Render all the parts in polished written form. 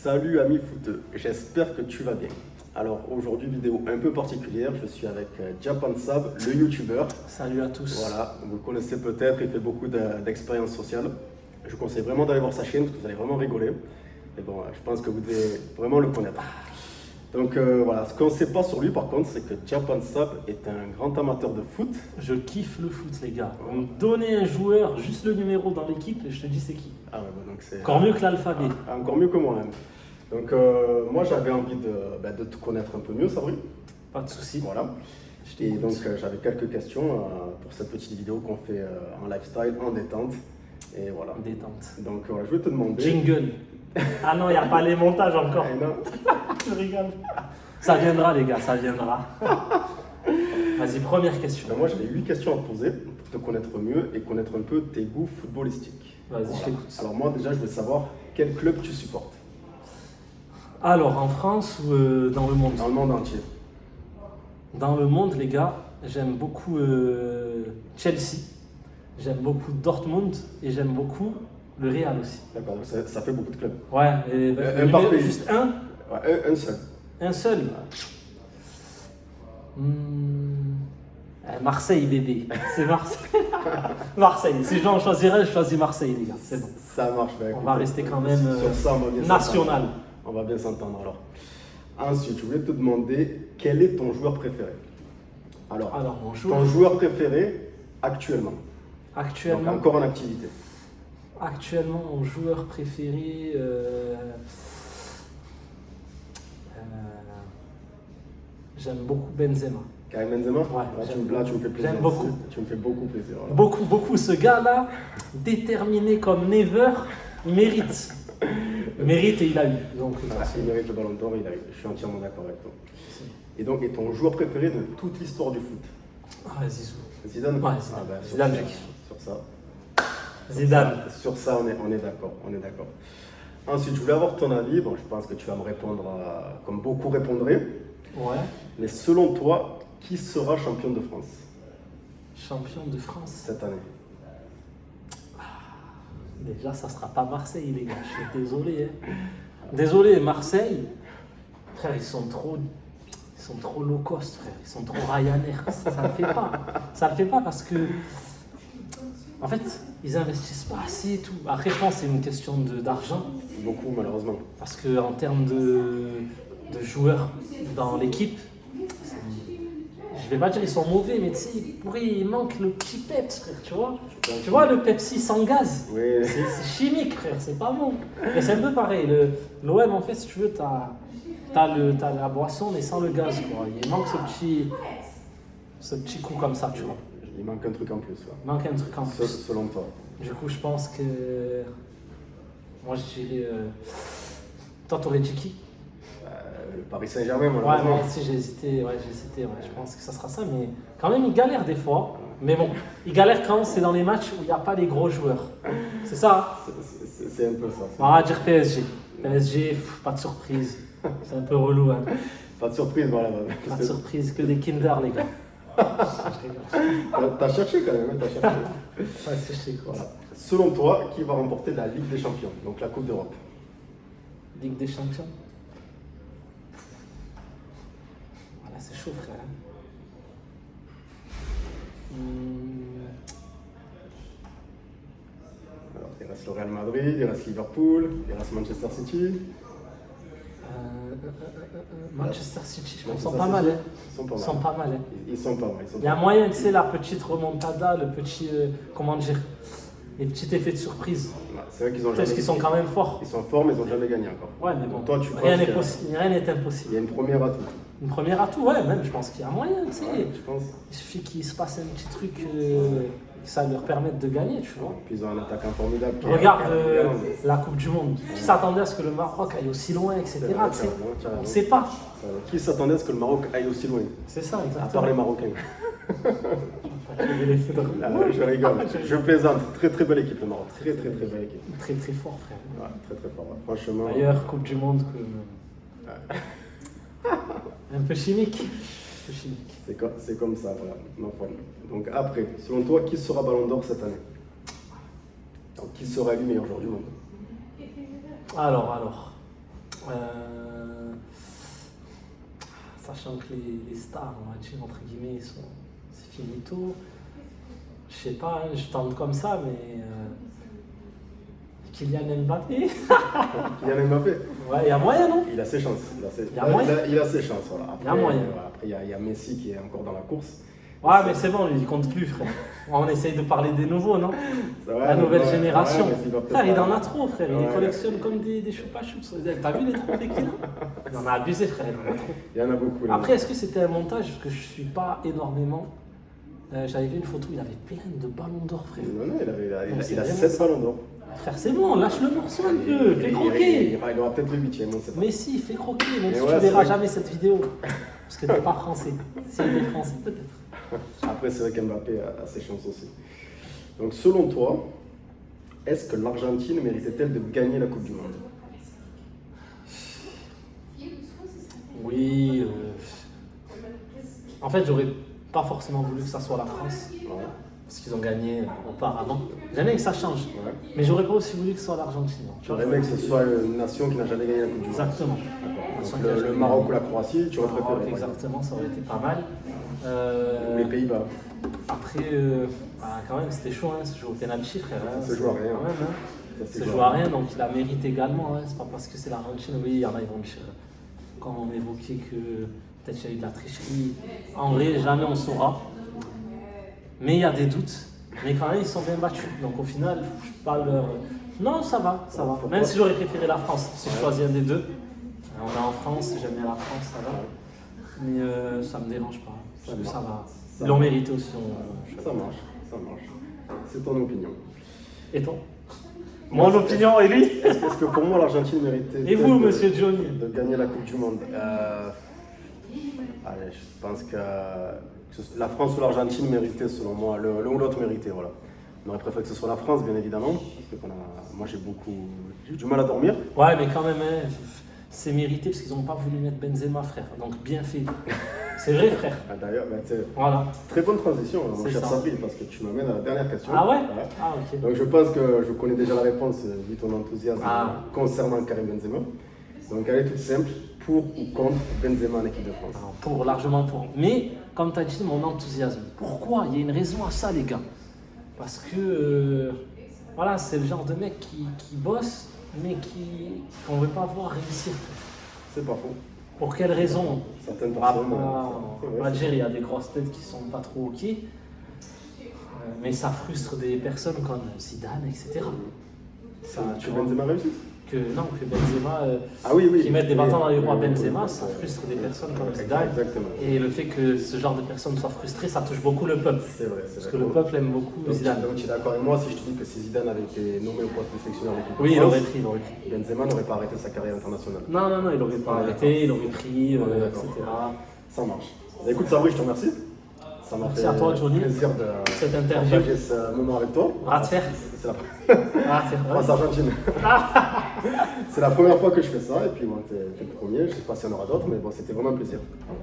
Salut amis footeux, j'espère que tu vas bien. Alors aujourd'hui, vidéo un peu particulière, je suis avec Japan Sab, le youtubeur. Salut à tous. Voilà, vous le connaissez peut-être, il fait beaucoup d'expériences sociales. Je vous conseille vraiment d'aller voir sa chaîne parce que vous allez vraiment rigoler. Mais bon, je pense que vous devez vraiment le connaître. Donc voilà, ce qu'on ne sait pas sur lui par contre, c'est que Japan Sab est un grand amateur de foot. Je kiffe le foot, les gars. Vous me donnez un joueur, juste le numéro dans l'équipe, et je te dis c'est qui. Ah ouais, bah donc c'est Encore mieux que l'alphabet. encore mieux que moi-même. Donc moi j'avais envie de te connaître un peu mieux, Sabri. Pas de soucis. Voilà. Et donc j'avais quelques questions pour cette petite vidéo qu'on fait en lifestyle, en détente. Et voilà. Détente. Donc voilà, je vais te demander. Jingle. Ah non, il n'y a pas les montages encore. Eh non. Je rigole. Ça viendra, les gars, ça viendra. Vas-y, première question. Ben, moi j'avais 8 questions à te poser pour te connaître mieux et connaître un peu tes goûts footballistiques. Vas-y, Voilà. je t'écoute. Alors moi déjà je veux savoir quel club tu supportes Alors, en France ou dans le monde? dans le monde entier. Dans le monde, les gars, j'aime beaucoup Chelsea, j'aime beaucoup Dortmund et j'aime beaucoup le Real aussi. D'accord, donc ça fait beaucoup de clubs. Ouais, et Un par pays. juste un. Ouais, un seul. Un seul. Marseille, bébé. C'est Marseille. Marseille. Si je dois en choisir un, je choisis Marseille, les gars. C'est bon. Ça marche. Ben, On écoute, va rester quand même sur ça, on va bien national. s'entendre. On va bien s'entendre alors. Ensuite, je voulais te demander quel est ton joueur préféré. Alors mon ton joueur préféré actuellement. Donc actuellement, encore en activité. actuellement, mon joueur préféré. J'aime beaucoup Benzema. Karim Benzema. Ouais, Là, j'aime tu me fais plaisir. J'aime beaucoup. Tu me fais beaucoup plaisir. Voilà. Beaucoup, beaucoup. Ce gars-là, déterminé comme never, il mérite. Il mérite et il a eu. Donc, S'il mérite le ballon d'or, il a eu. Je suis entièrement d'accord avec toi. Et donc, et ton joueur préféré de toute l'histoire du foot? Zizou. Zidane. Ouais, Ah, ben, sur Zidane, ça- je kiffe. Sur ça. Zidane. Sur ça, on est d'accord. On est d'accord. Ensuite, je voulais avoir ton avis. Bon, je pense que tu vas me répondre comme beaucoup répondraient. Ouais. Mais selon toi, qui sera champion de France Champion de France. cette année? Déjà, ça sera pas Marseille, les gars. Je suis désolé. Hein. Désolé, Marseille. Frère, ils sont trop low cost, frère. Ils sont trop Ryanair. Ça le fait pas. Ça le fait pas parce que, en fait, ils investissent pas assez et tout. Après, je pense que c'est une question d'argent. Beaucoup, malheureusement. Parce qu'en termes de joueurs dans l'équipe, je vais pas dire ils sont mauvais, mais tu sais, il manque le petit peps, frère, tu vois. Tu vois le Pepsi sans gaz, Oui. c'est chimique, frère, c'est pas bon. Et c'est un peu pareil, l'OM en fait, si tu veux, t'as la boisson mais sans le gaz, quoi. Il manque ce petit coup comme ça, tu vois. Il manque un truc en plus. Il manque un truc en plus. Selon toi. Du coup, je pense que... Moi, je dirais... Toi, t'aurais dit qui? Le Paris Saint-Germain, Ouais, malheureusement. moi aussi j'ai hésité, ouais. Je pense que ça sera ça, mais quand même, il galère des fois. Mais bon, il galère quand c'est dans les matchs où il n'y a pas les gros joueurs. C'est ça, hein. C'est un peu ça. On va dire PSG. PSG, pas de surprise. C'est un peu relou, hein. Pas de surprise, voilà. Pas de surprise, que des Kinder, les gars. Je rigole. T'as cherché quand même, hein, t'as cherché. Ouais, c'est quoi. Voilà. Selon toi, qui va remporter la Ligue des Champions, donc la Coupe d'Europe? Ligue des Champions. Voilà, c'est chaud, frère. Alors, il reste le Real Madrid, il reste Liverpool, il reste Manchester City. Manchester City, je pense, ils Manchester sont pas City, mal. Hein. Ils sont pas Ils mal. sont pas mal. Hein. Ils sont pas mal. Il y a moyen, tu sais, la petite remontada, le petit, comment dire, les petits effets de surprise. Ouais, c'est vrai qu'ils ont Parce qu'ils sont quand même forts. Ils sont forts, mais ils n'ont jamais gagné encore. Ouais, mais bon, Donc toi, tu penses rien n'est qu'il y a- possible, rien n'est Il y impossible. a une première atout. Une première atout, ouais, même, je pense qu'il y a moyen, tu sais. Ouais, je pense. Il suffit qu'il se passe un petit truc, que ça leur permette de gagner, tu vois. Puis ils ont un attaquant formidable. qui est- Regarde qui est- la Coupe du Monde. Qui s'attendait à ce que le Maroc aille aussi loin, etc. C'est vrai, tu sais. tu as raison. On ne sait pas. Qui s'attendait à ce que le Maroc aille aussi loin? C'est ça, À part exactement. les Marocains. Les foudres. Ah, je rigole, je plaisante. Très très belle équipe le Maroc. Très très très belle équipe. Très très fort, frère. Ouais, très très fort. Ouais. Franchement. D'ailleurs, Coupe du Monde, un peu chimique. Un peu chimique. C'est comme ça, voilà, ma foi. Donc après, selon toi, qui sera Ballon d'Or cette année? Donc qui sera élu meilleur joueur du monde? Alors. Sachant que les stars, on va dire, entre guillemets, c'est finito. Je sais pas, hein, je tente comme ça, mais Kylian Mbappé. Kylian Mbappé. Ouais, il y a moyen, non? Il a ses chances. Il y a moyen. Il a ses chances, voilà. Après, Il y a moyen. Après, il y a Messi qui est encore dans la course. Ouais, mais c'est bon, lui, il compte plus, frère. On essaye de parler des nouveaux, non? Ouais, La nouvelle ouais, génération. ouais, mais il va peut-être Frère, il pas- en a trop, frère. Il Ouais. les collectionne comme des choupa-choups. T'as vu les trophées qu'il a? Il en a abusé, frère. Il en a trop. Il y en a beaucoup. Là. Après, est-ce que c'était un montage? Parce que je suis pas énormément. J'avais vu une photo, il avait plein de ballons d'or, frère. Non, non, c'est il a vraiment 7 ça. ballons d'or. Frère, c'est bon, lâche le morceau un peu. Fais Il croquer. aura peut-être le 8ème, on ne sait pas. Mais si, fais croquer. Même Mais si ouais, tu c'est verras vrai. jamais cette vidéo. Parce que t'es pas français. Si t'es français, peut-être. Après, c'est vrai qu'Mbappé a ses chances aussi. Donc, selon toi, est-ce que l'Argentine méritait-elle de gagner la Coupe du Monde? Oui. En fait, j'aurais pas forcément voulu que ça soit la France. Ouais. Parce qu'ils ont gagné auparavant. J'aimerais que ça change. Ouais. Mais j'aurais pas aussi voulu que ce soit l'Argentine. Tu vois. J'aurais aimé que ce soit une nation qui n'a jamais gagné la Coupe du Monde. Exactement. Donc, le Maroc ou la Croatie, tu aurais préféré. par exemple. Exactement, ça aurait été pas mal. Ou les Pays-Bas. Après, quand même, c'était chaud, hein, ce jeu au penalty, frère. Hein, Ça se joue à rien. quand même, hein. Ça, c'est Ça joué joue à rien, donc il a mérité également. Hein. C'est pas parce que c'est l'Argentine. Oui, il y en a, ils vont dire, quand on évoquait que peut-être qu'il y a eu de la tricherie. En vrai, jamais on saura. Mais il y a des doutes. Mais quand même, ils sont bien battus. Donc au final, je suis pas leur. Non, ça va, ça va. Pourquoi? Même si j'aurais préféré la France, si je choisis un des deux. On est en France, j'aime bien la France, ça va. Mais ça me dérange pas. Parce que ça va. Ils l'ont mérité aussi. Ça marche, ça marche. C'est ton opinion. Et toi? Mon opinion, et lui? Est-ce que pour moi, l'Argentine méritait Et vous, monsieur Johnny? de gagner la Coupe du Monde? Allez, je pense que la France ou l'Argentine méritaient, selon moi, l'un ou l'autre méritait. Voilà. On aurait préféré que ce soit la France, bien évidemment. Parce que moi, j'ai du mal à dormir. Ouais, mais quand même, hein, c'est mérité parce qu'ils n'ont pas voulu mettre Benzema, frère. Donc bien fait. C'est vrai, frère. Ah, d'ailleurs, Voilà. très bonne transition, mon C'est cher ça. Sabri, parce que tu m'amènes à la dernière question. Ah ouais? Voilà. Ah, ok. Donc je pense que je connais déjà la réponse vu ton enthousiasme concernant Karim Benzema. Donc elle est toute simple, pour ou contre Benzema en équipe de France? Alors, pour, largement pour. Mais, comme tu as dit, mon enthousiasme. Pourquoi? Il y a une raison à ça, les gars. Parce que, voilà, c'est le genre de mec qui bosse, mais qu'on ne veut pas voir réussir. C'est pas faux. Pour quelle raison? Certaines On va personnes. on va dire, il y a des grosses têtes qui sont pas trop ok. Mais ça frustre des personnes comme Zidane, etc. Ça, Tu tu veux vois, Benzema réussisse? que Benzema, Ah oui, oui. qui mettent des bâtons dans les roues à Oui, Benzema, oui, ça oui. frustre des personnes comme Zidane. Exactement. Et le fait que ce genre de personnes soient frustrées, ça touche beaucoup le peuple. C'est vrai, c'est Parce vrai. que le peuple aime beaucoup Donc, Zidane. donc tu es d'accord avec moi si je te dis que si Zidane avait été nommé au poste de sélectionneur de l'équipe de Oui, il France, aurait pris, il aurait pris. Benzema n'aurait pas arrêté sa carrière internationale. Non, il aurait pas Ouais, arrêté, il aurait pris, Ouais, etc. d'accord. Ça marche. Bah, écoute, Sabri, je te remercie. Ça m'a Merci fait à toi, Johnny. plaisir de Cette interview. partager ce moment avec toi. Bras de fer. C'est la Ah, c'est vrai. France-Argentine. C'est la première fois que je fais ça, et puis bon, t'es le premier. Je ne sais pas s'il y en aura d'autres, mais bon, c'était vraiment un plaisir.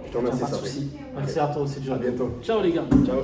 Je te remercie, Pas de Sabri. soucis. Merci à toi aussi, À Johnny. bientôt. Ciao les gars. Ciao.